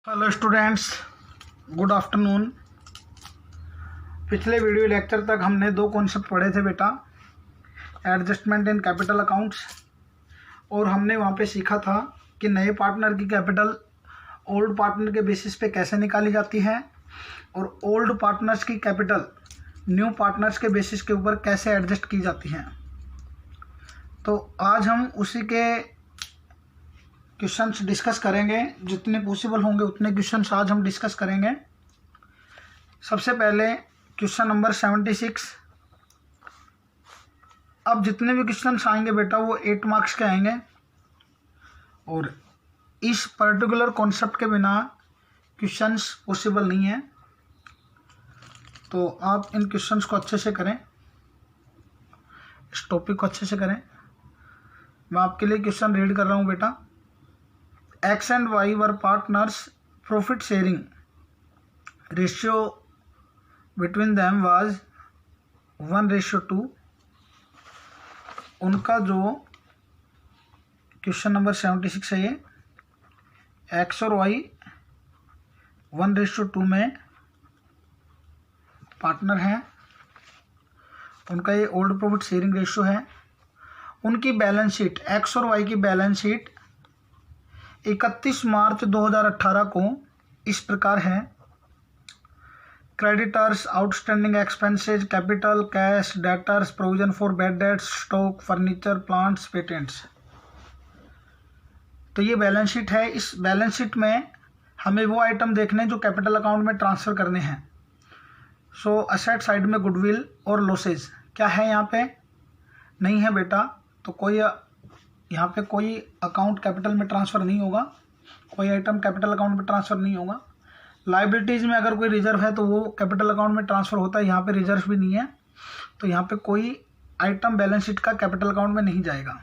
Hello students, good afternoon. पिछले video lecture तक हमने दो कॉन्सेप्ट पढ़े थे बेटा, एडजस्टमेंट इन कैपिटल अकाउंट्स, और हमने वहाँ पे सीखा था कि नए पार्टनर की कैपिटल ओल्ड पार्टनर के बेसिस पे कैसे निकाली जाती है और ओल्ड पार्टनर्स की कैपिटल न्यू पार्टनर्स के बेसिस के ऊपर कैसे एडजस्ट की जाती हैं। तो आज हम उसी के क्वेश्चंस डिस्कस करेंगे, जितने पॉसिबल होंगे उतने क्वेश्चंस आज हम डिस्कस करेंगे। सबसे पहले क्वेश्चन नंबर 76। अब जितने भी क्वेश्चंस आएंगे बेटा वो 8 मार्क्स के आएंगे और इस पर्टिकुलर कॉन्सेप्ट के बिना क्वेश्चंस पॉसिबल नहीं है। तो आप इन क्वेश्चंस को अच्छे से करें, इस टॉपिक को अच्छे से करें। मैं आपके लिए क्वेश्चन रीड कर रहा हूँ बेटा। X and Y were partners. Profit sharing ratio between them was 1:2। उनका जो क्वेश्चन नंबर 76 है, ये X और Y 1:2 में पार्टनर हैं। उनका ये ओल्ड प्रॉफिट शेयरिंग रेशियो है। उनकी बैलेंस शीट, X और Y की बैलेंस शीट 31 मार्च 2018 को इस प्रकार है। Creditors, outstanding expenses, capital, cash, debtors, provision for bad dates, stock, furniture, plants, patents. तो ये बैलेंस शीट है। इस बैलेंस शीट में हमें वो आइटम देखने जो कैपिटल अकाउंट में ट्रांसफ़र करने हैं। सो असेट साइड में गुडविल और लॉसेज क्या है यहाँ पे नहीं है बेटा, तो कोई यहाँ पे कोई अकाउंट कैपिटल में ट्रांसफ़र नहीं होगा, कोई आइटम कैपिटल अकाउंट में ट्रांसफ़र नहीं होगा। लाइबिलिटीज़ में अगर कोई रिजर्व है तो वो कैपिटल अकाउंट में ट्रांसफ़र होता है, यहाँ पे रिजर्व भी नहीं है, तो यहाँ पे कोई आइटम बैलेंस शीट का कैपिटल अकाउंट में नहीं जाएगा।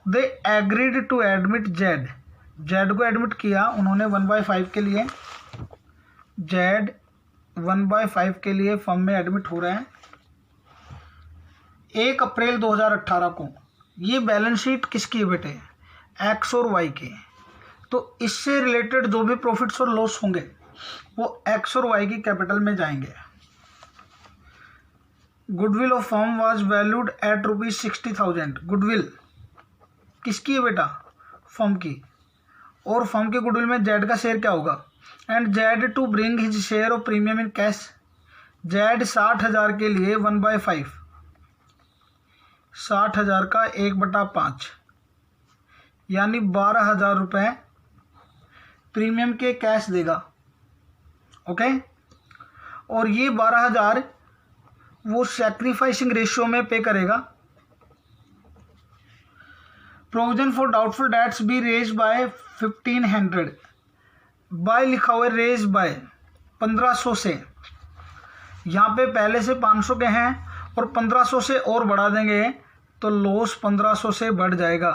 They agreed to admit Z, Z को एडमिट किया उन्होंने 1/5 के लिए। जेड 1/5 के लिए फर्म में एडमिट हो रहे हैं 1 अप्रैल 2018 को। ये बैलेंस शीट किसकी है बेटे? एक्स और वाई की। तो इससे रिलेटेड जो भी प्रॉफिट्स और लॉस होंगे वो एक्स और वाई की कैपिटल में जाएंगे। Goodwill of firm was valued at ₹60,000। Goodwill किसकी है बेटा? फर्म की। और फर्म के गुडविल में जेड का शेयर क्या होगा? And Z to bring his share of premium in cash. Z 60,000 के लिए 1/5, 60,000 का 1/5 यानी 12,000 रुपये प्रीमियम के कैश देगा। ओके, और ये 12,000 वो सैक्रिफाइसिंग रेशियो में पे करेगा। Provision for doubtful debts be raise by 1500। By लिखा हुआ है, रेज बाय 1500 से। यहाँ पे पहले से 500 के हैं और 1500 से और बढ़ा देंगे तो लॉस 1500 से बढ़ जाएगा।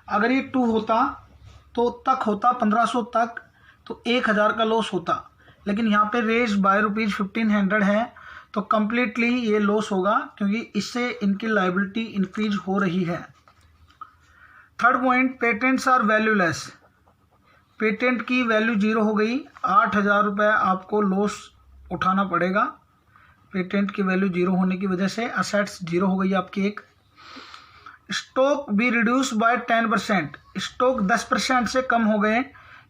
अगर ये 2 होता तो तक होता 1500 तक, तो 1000 का लॉस होता, लेकिन यहाँ पे रेज बाय ₹1500 है तो कम्प्लीटली ये लॉस होगा, क्योंकि इससे इनकी लाइबिलिटी इंक्रीज हो रही है। Third point, patents are valueless. Patent की वैल्यू 0 हो गई, 8,000 रुपये आपको लॉस उठाना पड़ेगा। पेटेंट की वैल्यू 0 होने की वजह से असेट्स 0 हो गई आपकी एक। Stock be reduce by 10%। Stock 10% से कम हो गए।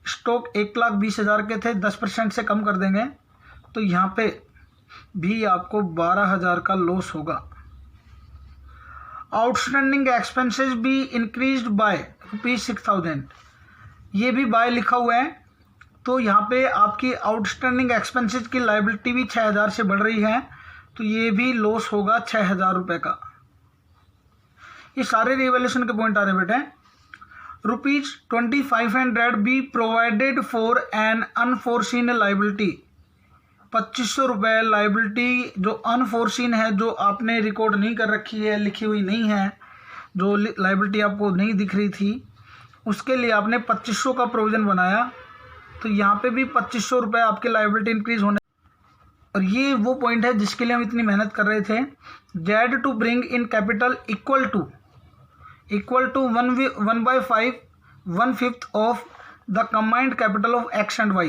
स्टॉक 1,20,000 के थे, 10% से कम कर देंगे तो यहाँ पे भी आपको 12,000 का लॉस होगा। Outstanding expenses be increased by ₹6,000। ये भी बाय लिखा हुआ है, तो यहाँ पे आपकी आउटस्टैंडिंग एक्सपेंसेस की लाइबिलिटी भी 6,000 से बढ़ रही है, तो ये भी लॉस होगा 6,000 रुपये का। ये सारे रिवैल्यूएशन के पॉइंट आ रहे हैं बेटे। ₹2,500 be provided for an unforeseen liability. 2,500 रुपये लाइबिलिटी जो अनफोर्सीन है, जो आपने रिकॉर्ड नहीं कर रखी है, लिखी हुई नहीं है, जो लाइबिलिटी आपको नहीं दिख रही थी, उसके लिए आपने 2,500 का प्रोविज़न बनाया, तो यहाँ पे भी 2,500 रुपये आपके लाइबिलिटी इंक्रीज होने। और ये वो पॉइंट है जिसके लिए हम इतनी मेहनत कर रहे थे। Z to bring in capital equal to 1/5 1/5 of the combined capital of X and Y,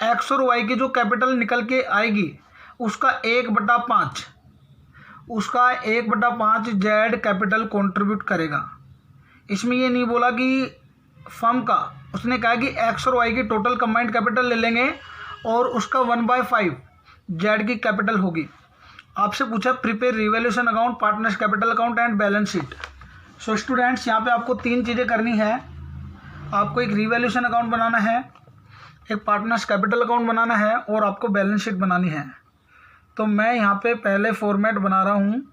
X और वाई की जो कैपिटल निकल के आएगी उसका 1/5, उसका 1/5 जेड कैपिटल कंट्रीब्यूट करेगा। इसमें ये नहीं बोला कि फर्म का, उसने कहा कि एक्स और वाई की टोटल कंबाइंड कैपिटल ले लेंगे और उसका 1/5 जेड की कैपिटल होगी। आपसे पूछा prepare revaluation account, partners capital account and balance sheet. So students, यहाँ पे आपको 3 चीज़ें करनी है। आपको एक रिवैल्यूएशन अकाउंट बनाना है, एक पार्टनर्स कैपिटल अकाउंट बनाना है और आपको बैलेंस शीट बनानी है। तो मैं यहाँ पे पहले फॉर्मेट बना रहा हूँ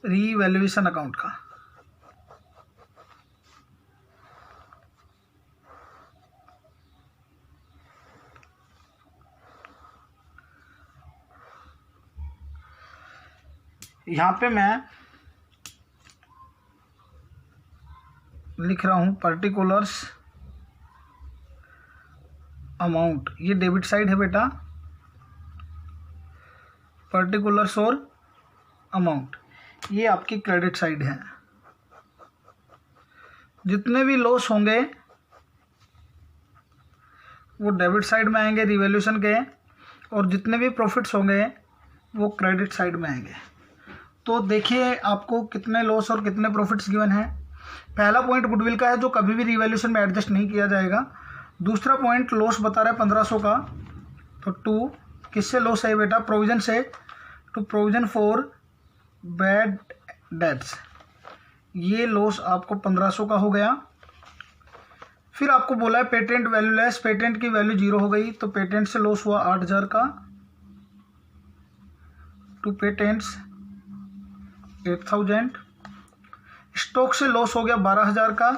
रिवैल्यूएशन अकाउंट का। यहाँ पे मैं लिख रहा हूँ पर्टिकुलर्स अमाउंट, ये डेबिट साइड है बेटा, पर्टिकुलर्स और अमाउंट ये आपकी क्रेडिट साइड है। जितने भी लॉस होंगे वो डेबिट साइड में आएंगे रिवैल्यूएशन के, और जितने भी प्रॉफिट्स होंगे वो क्रेडिट साइड में आएंगे। तो देखिए आपको कितने लॉस और कितने प्रॉफिट्स गिवन है। पहला पॉइंट गुडविल का है जो कभी भी रिवैल्यूएशन में एडजस्ट नहीं किया जाएगा। दूसरा पॉइंट लॉस बता रहा है 1500 का, तो 2 किससे लॉस है बेटा, प्रोविजन से, to provision for bad debts, ये लॉस आपको 1500 का हो गया। फिर आपको बोला है पेटेंट वैल्यू लेस, पेटेंट की वैल्यू 0 हो गई, तो पेटेंट से लॉस हुआ 8000 का, टू पेटेंट्स 8000। स्टॉक से लॉस हो गया 12000 का,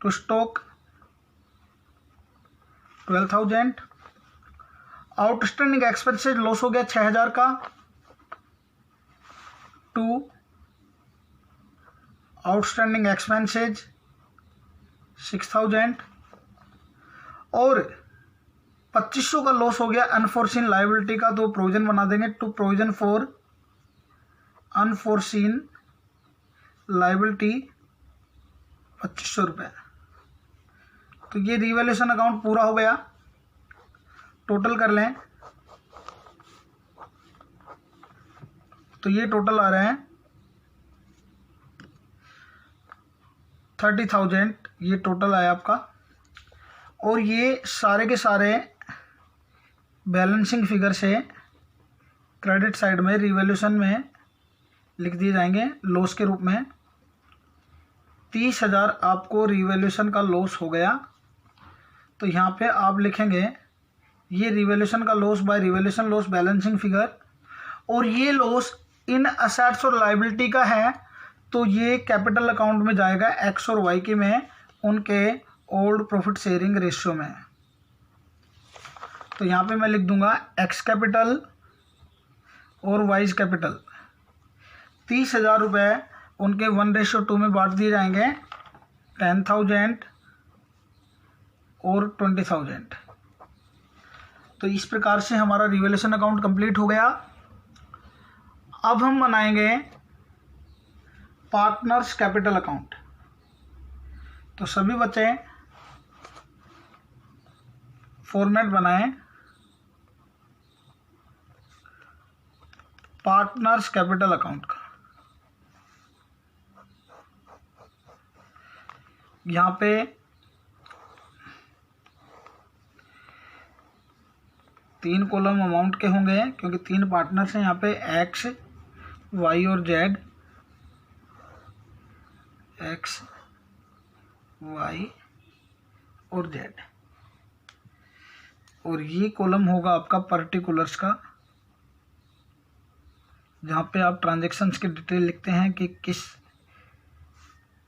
तो स्टॉक 12000। आउटस्टैंडिंग एक्सपेंसेस लॉस हो गया 6000 का, टू आउटस्टैंडिंग एक्सपेंसेज 6000। और 2500 का लॉस हो गया अनफोर्सीन लायबिलिटी का, तो प्रोविजन बना देंगे, to provision for unforeseen liability 2500 रुपये। तो ये रिवैल्यूएशन अकाउंट पूरा हो गया। टोटल कर लें तो ये टोटल आ रहे हैं 30,000, ये टोटल आया आपका। और ये सारे के सारे बैलेंसिंग फिगर से क्रेडिट साइड में रिवैल्यूएशन में लिख दिए जाएंगे लॉस के रूप में। 30,000 आपको रिवैल्यूएशन का लॉस हो गया, तो यहाँ पे आप लिखेंगे ये रिवैल्यूएशन का loss by revaluation loss balancing figure, और ये लॉस इन असेट्स और लायबिलिटी का है, तो ये कैपिटल अकाउंट में जाएगा एक्स और वाई के में, उनके ओल्ड प्रॉफिट शेयरिंग रेशियो में। तो यहाँ पे मैं लिख दूंगा एक्स कैपिटल और वाइज कैपिटल। 30,000 रुपये उनके 1:2 में बांट दिए जाएंगे, 10,000 और 20,000। तो इस प्रकार से हमारा रिवैल्यूएशन अकाउंट कंप्लीट हो गया। अब हम बनाएंगे पार्टनर्स कैपिटल अकाउंट। तो सभी बच्चे फॉर्मेट बनाएं पार्टनर्स कैपिटल अकाउंट का। यहाँ पे तीन कॉलम अमाउंट के होंगे क्योंकि 3 पार्टनर्स हैं यहाँ पे, एक्स वाई और जेड, एक्स वाई और जेड। और ये कॉलम होगा आपका पर्टिकुलर्स का, जहाँ पे आप ट्रांजैक्शंस की डिटेल लिखते हैं कि किस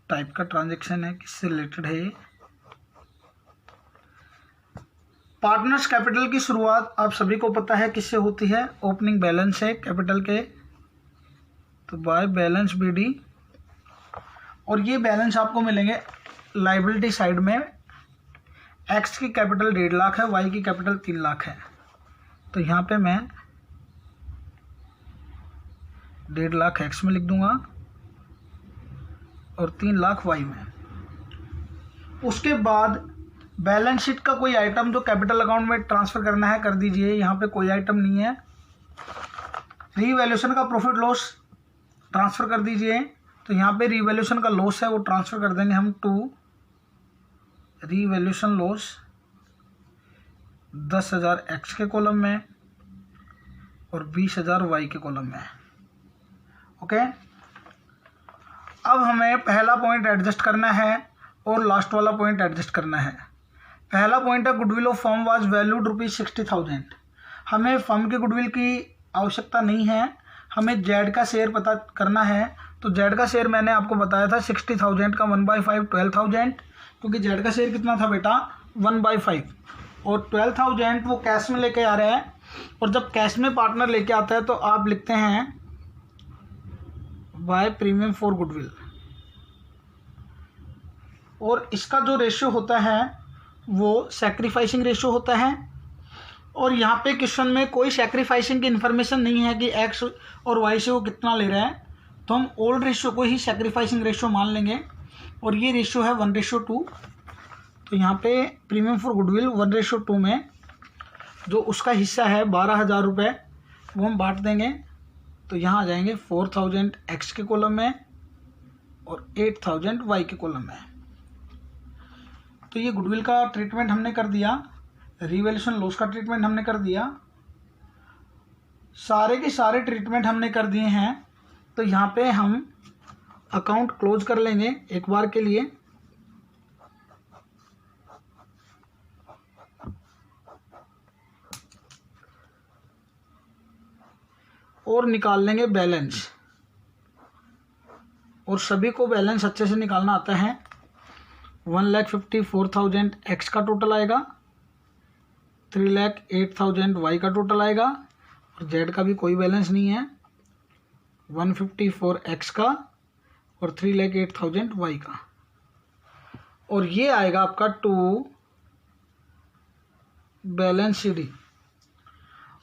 टाइप का ट्रांजैक्शन है, किससे रिलेटेड है। पार्टनर्स कैपिटल की शुरुआत आप सभी को पता है किससे होती है, ओपनिंग बैलेंस है कैपिटल के, तो बाय बैलेंस बीडी। और ये बैलेंस आपको मिलेंगे लायबिलिटी साइड में। एक्स की कैपिटल 1.5 लाख है, वाई की कैपिटल 3 लाख है, तो यहाँ पे मैं 1.5 लाख एक्स में लिख दूंगा और 3 लाख वाई में। उसके बाद बैलेंस शीट का कोई आइटम जो कैपिटल अकाउंट में ट्रांसफ़र करना है कर दीजिए, यहाँ पे कोई आइटम नहीं है। रीवैल्यूएशन का प्रॉफिट लॉस ट्रांसफ़र कर दीजिए, तो यहाँ पे रीवैल्यूएशन का लॉस है वो ट्रांसफ़र कर देंगे हम टू रीवैल्यूएशन लॉस 10,000 एक्स के कॉलम में और 20,000 वाई के कॉलम में। ओके, अब हमें पहला पॉइंट एडजस्ट करना है और लास्ट वाला पॉइंट एडजस्ट करना है। पहला पॉइंट है goodwill of firm was valued ₹60,000। हमें फर्म के गुडविल की आवश्यकता नहीं है, हमें जेड का शेयर पता करना है। तो जेड का शेयर मैंने आपको बताया था 60,000 का 1/5 12,000, क्योंकि जेड का शेयर कितना था बेटा 1/5, और 12,000 वो कैश में लेके आ रहा है। और जब कैश में पार्टनर लेके आता है तो आप लिखते हैं बाय प्रीमियम फॉर गुडविल, और इसका जो रेशियो होता है वो सैक्रिफाइसिंग रेशियो होता है। और यहाँ पे क्वेश्चन में कोई सैक्रिफाइसिंग की इन्फॉर्मेशन नहीं है कि एक्स और वाई से वो कितना ले रहा है, तो हम ओल्ड रेशियो को ही सैक्रिफाइसिंग रेशियो मान लेंगे, और ये रेशियो है 1:2। तो यहाँ पे प्रीमियम फॉर गुडविल 1:2 में जो उसका हिस्सा है 12,000 रुपये वो हम बांट देंगे। तो यहाँ आ जाएंगे 4,000 एक्स के कॉलम में और 8,000 वाई के कॉलम में। तो ये गुडविल का ट्रीटमेंट हमने कर दिया, रीवैल्यूएशन लॉस का ट्रीटमेंट हमने कर दिया, सारे के सारे ट्रीटमेंट हमने कर दिए हैं। तो यहाँ पे हम अकाउंट क्लोज कर लेंगे एक बार के लिए। और निकाल लेंगे बैलेंस, और सभी को बैलेंस अच्छे से निकालना आता है। 1,54,000 एक्स का टोटल आएगा, 3,08,000 वाई का टोटल आएगा, और जेड का भी कोई बैलेंस नहीं है, 154 एक्स का और 3,08,000 वाई का। और ये आएगा आपका टू बैलेंस शीट।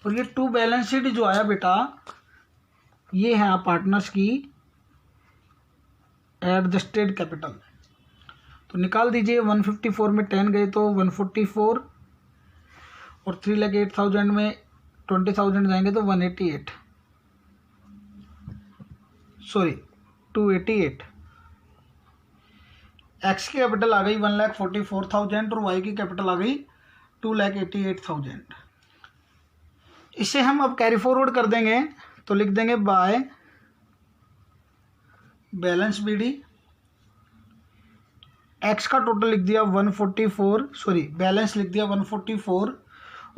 और ये टू बैलेंस शीट जो आया बेटा, ये है पार्टनर्स की एडजस्टेड कैपिटल। तो निकाल दीजिए, 154 में 10 गए तो 144, और 3,08,000 में 20,000 जाएंगे तो 188, सॉरी 288। एक्स की कैपिटल आ गई 1,44,000 और वाई की कैपिटल आ गई 2,88,000। इसे हम अब कैरी फॉरवर्ड कर देंगे, तो लिख देंगे बाय बैलेंस बीडी। एक्स का टोटल लिख दिया 144, सॉरी बैलेंस लिख दिया 144,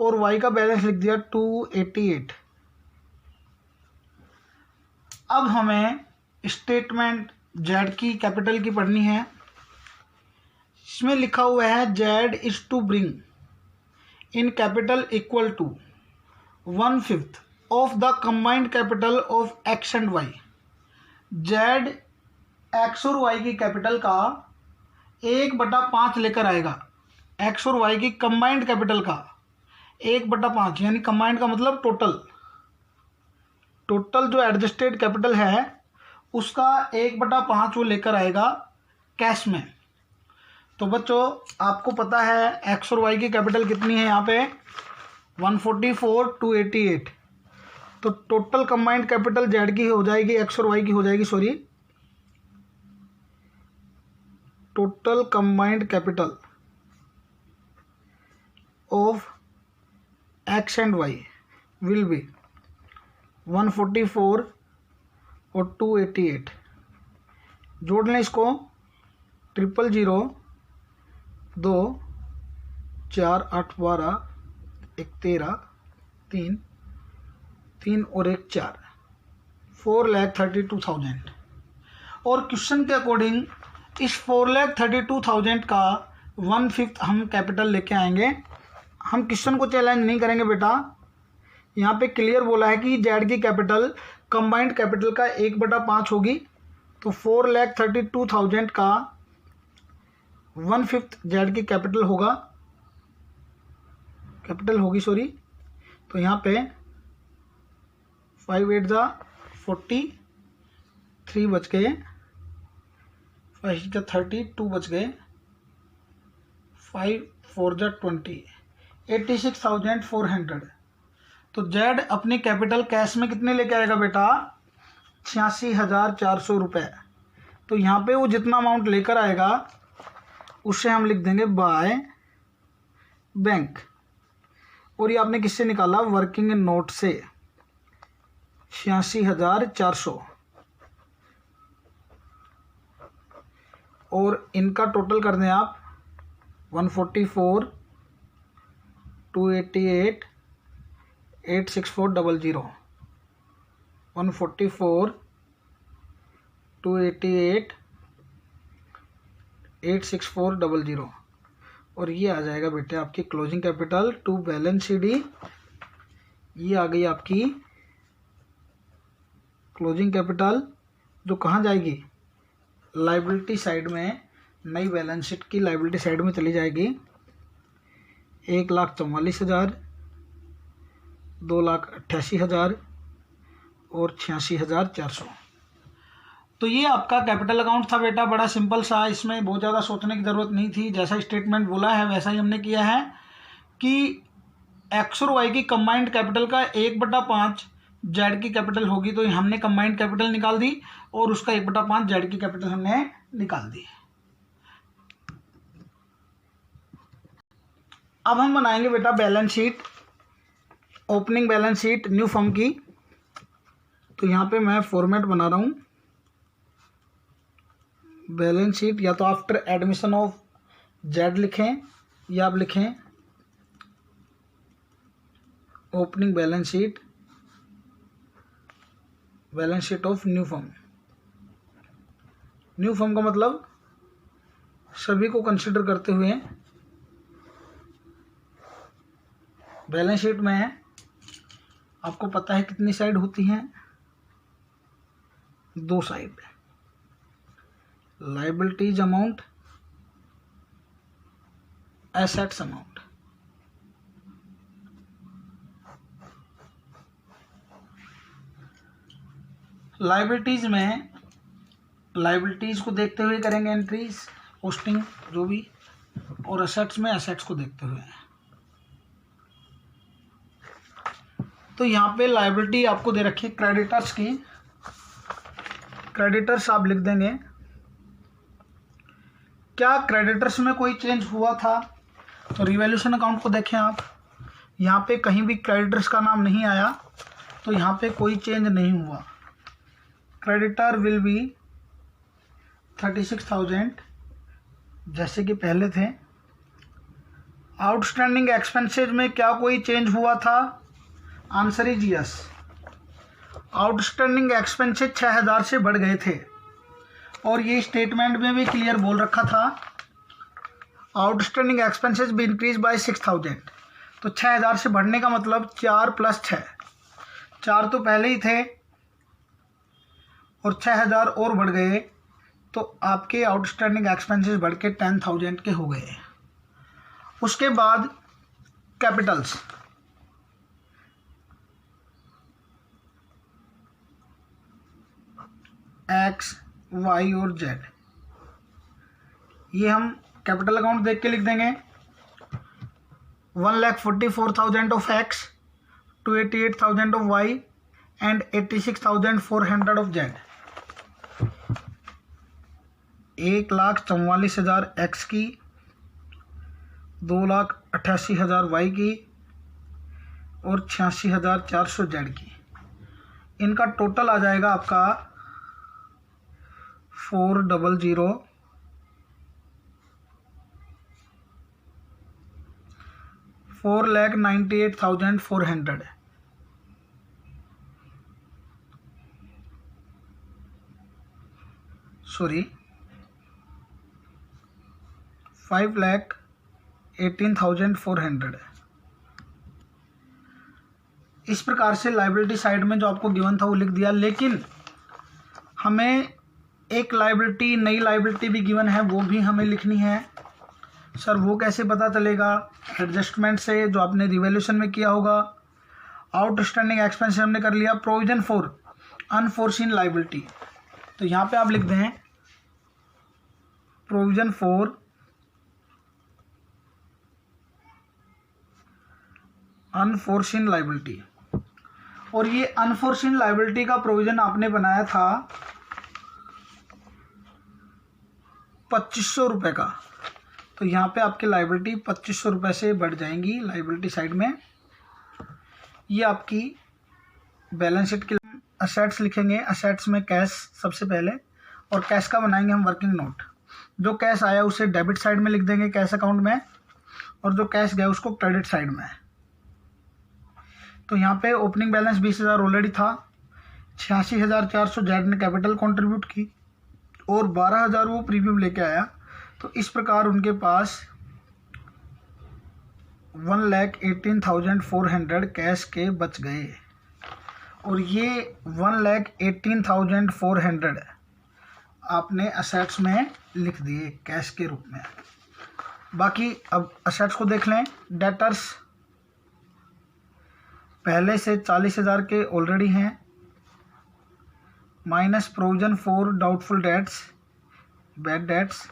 और वाई का बैलेंस लिख दिया 288। अब हमें स्टेटमेंट जेड की कैपिटल की पढ़नी है। इसमें लिखा हुआ है Z is to bring in capital equal to 1/5 of the combined capital of X and Y. Z X और वाई की कैपिटल का 1/5 लेकर आएगा, एक्स और वाई की कंबाइंड कैपिटल का 1/5, यानी कंबाइंड का मतलब टोटल जो एडजस्टेड कैपिटल है उसका 1/5 वो लेकर आएगा कैश में। तो बच्चों आपको पता है एक्स और वाई की कैपिटल कितनी है, यहाँ पे 144 288। तो टोटल कंबाइंड कैपिटल जेड की हो जाएगी, एक्स और वाई की हो जाएगी, sorry total combined capital of X and Y will be 144 और 288। जोड़ लें इसको, 000 2 4 8 12 1 13 3 3 और 1 4, 4,32,000। और क्वेश्चन के अकॉर्डिंग इस 4,32,000 का 1/5 हम कैपिटल लेके आएंगे। हम क्वेश्चन को चैलेंज नहीं करेंगे बेटा, यहाँ पे क्लियर बोला है कि जेड की कैपिटल कंबाइंड कैपिटल का 1/5 होगी। तो 4,32,000 का 1/5 जेड की कैपिटल होगी सॉरी। तो यहाँ पे 5 8 40, 3 बच गए, 5 30, 2 बच गए, 5 4 जा 20, 86,400। तो जेड अपनी कैपिटल कैश में कितने लेके आएगा बेटा? 86,400 रुपये। तो यहाँ पे वो जितना अमाउंट लेकर आएगा उससे हम लिख देंगे बाय बैंक। और ये आपने किससे निकाला? वर्किंग नोट से 86,400। और इनका टोटल कर दें आप 144 288 86400, 144 288 86400। और ये आ जाएगा बेटे आपकी closing capital to balance sheet. ये आ गई आपकी क्लोजिंग कैपिटल, जो कहाँ जाएगी? लाइबिलिटी साइड में, नई बैलेंस शीट की लाइबिलिटी साइड में चली जाएगी। 1,44,000, 2,88,000 और 86,400। तो ये आपका कैपिटल अकाउंट था बेटा, बड़ा सिंपल सा। इसमें बहुत ज़्यादा सोचने की ज़रूरत नहीं थी। जैसा स्टेटमेंट बोला है वैसा ही हमने किया है कि एक्स और वाई की कंबाइंड कैपिटल का 1/5 जेड की कैपिटल होगी, तो हमने कंबाइंड कैपिटल निकाल दी और उसका 1/5 जेड की कैपिटल हमने निकाल दी। अब हम बनाएंगे बेटा balance sheet, opening balance sheet new firm की। तो यहाँ पे मैं फॉर्मेट बना रहा हूँ बैलेंस शीट, या तो आफ्टर एडमिशन ऑफ जेड लिखें या आप लिखें opening balance sheet of new firm. New firm का मतलब सभी को कंसिडर करते हुए बैलेंस शीट में आपको पता है कितनी साइड होती हैं? 2 side, liabilities amount, assets amount. Liabilities में लायबिलिटीज को देखते हुए करेंगे एंट्रीज, पोस्टिंग जो भी, और एसेट्स में एसेट्स को देखते हुए। तो यहाँ पे लायबिलिटी आपको दे रखी है क्रेडिटर्स की। क्रेडिटर्स आप लिख देंगे। क्या क्रेडिटर्स में कोई चेंज हुआ था? तो रिवैल्यूएशन अकाउंट को देखें आप, यहाँ पे कहीं भी क्रेडिटर्स का नाम नहीं आया, तो यहाँ पे कोई चेंज नहीं हुआ। क्रेडिटर विल बी 36,000 जैसे कि पहले थे। आउटस्टैंडिंग एक्सपेंसेज में क्या कोई चेंज हुआ था? Answer is yes. Outstanding expenses 6,000 से बढ़ गए थे, और ये स्टेटमेंट में भी क्लियर बोल रखा था आउटस्टैंडिंग एक्सपेंसेज भी इंक्रीज बाय 6,000। तो 6,000 से बढ़ने का मतलब 4 + 6, 4 तो पहले ही थे और 6,000 और बढ़ गए, तो आपके आउटस्टैंडिंग एक्सपेंसेस बढ़ के 10,000 के हो गए। उसके बाद कैपिटल्स, एक्स वाई और जेड, ये हम कैपिटल अकाउंट देख के लिख देंगे। 1,44,000 of X, 288,000 of Y and 86,400 of Z. 1,44,000 X की, 2,88,000 वाई की और 86,400 जेड की। इनका टोटल आ जाएगा आपका 4,98,400। सॉरी, 5,18,400। इस प्रकार से लायबिलिटी साइड में जो आपको गिवन था वो लिख दिया। लेकिन हमें एक लायबिलिटी, नई लायबिलिटी भी गिवन है, वो भी हमें लिखनी है। सर वो कैसे पता चलेगा? एडजस्टमेंट से, जो आपने रिवैल्यूएशन में किया होगा। आउटस्टैंडिंग एक्सपेंस हमने कर लिया। प्रोविजन फॉर अनफोर्सीन लायबिलिटी, तो यहाँ पे आप लिख दें प्रोविजन फॉर अनफोर्सिन लाइबिलिटी। और ये अनफोर्सिन लाइबिलिटी का प्रोविजन आपने बनाया था 2500 रुपये का, तो यहाँ पे आपकी लाइबिलिटी 2500 रुपये से बढ़ जाएंगी लाइबिलिटी साइड में। ये आपकी बैलेंस शीट की असेट्स लिखेंगे। असेट्स में कैश सबसे पहले, और कैश का बनाएंगे हम वर्किंग नोट। जो कैश आया उसे डेबिट साइड में लिख देंगे कैश अकाउंट में, और जो कैश गया उसको क्रेडिट साइड में। तो यहाँ पे ओपनिंग बैलेंस 20,000 ऑलरेडी था, 86,400 जेड ने कैपिटल कंट्रीब्यूट की और 12,000 वो प्रीमियम लेके आया। तो इस प्रकार उनके पास 1,18,400 कैश के बच गए। और ये 1,18,400 आपने असेट्स में लिख दिए कैश के रूप में। बाकी अब असेट्स को देख लें। डेटर्स पहले से 40,000 के ऑलरेडी हैं, minus provision for doubtful dates, bad debts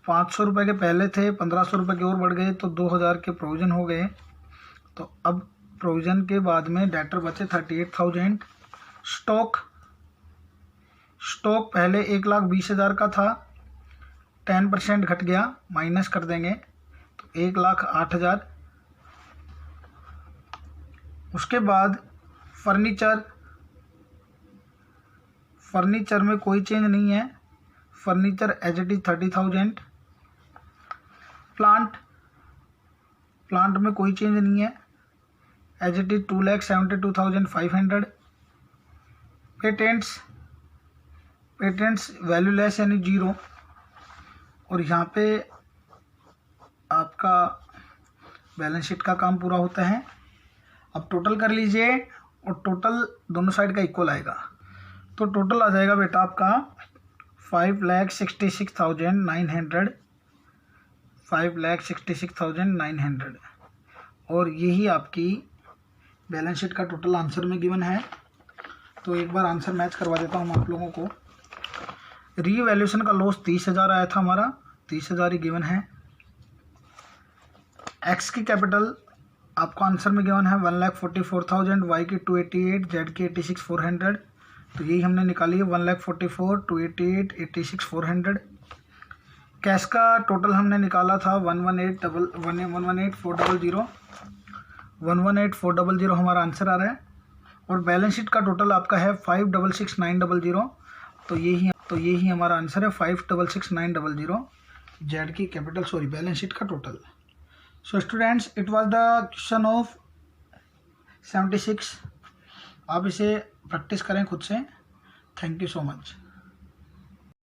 500 रुपये के पहले थे, 1500 रुपये के और बढ़ गए तो 2,000 के प्रोविजन हो गए। तो अब प्रोविजन के बाद में डेटर बचे 38,000। स्टॉक पहले 1,20,000 का था, 10% घट गया, माइनस कर देंगे तो 1,08,000। उसके बाद फर्नीचर में कोई चेंज नहीं है, furniture as it is 30,000। Plant में कोई चेंज नहीं है, as it is 2,72,500। Patents valueless यानी 0। और यहाँ पे आपका बैलेंस शीट का काम पूरा होता है। अब टोटल कर लीजिए, और टोटल दोनों साइड का इक्वल आएगा। तो टोटल आ जाएगा बेटा आपका 5,66,900, 5,66,900। और यही आपकी बैलेंस शीट का टोटल आंसर में गिवन है। तो एक बार आंसर मैच करवा देता हूँ आप लोगों को। रीवैल्यूएशन का लॉस 30,000 आया था हमारा, 30,000 ही गिवन है। एक्स की कैपिटल आपको आंसर में गिवन है 1,44,000, वाई की 288, जेड की 86,400। तो यही हमने निकाली है 1,44,000, 288, 86,400। कैश का टोटल हमने निकाला था 1,18,400 हमारा आंसर आ रहा है। और बैलेंस शीट का टोटल आपका है 5,66,900। तो यही हमारा आंसर है 5,66,900 जेड की कैपिटल बैलेंस शीट का total. So students, it was the question of 76। आप इसे प्रैक्टिस करें खुद से। Thank you so much.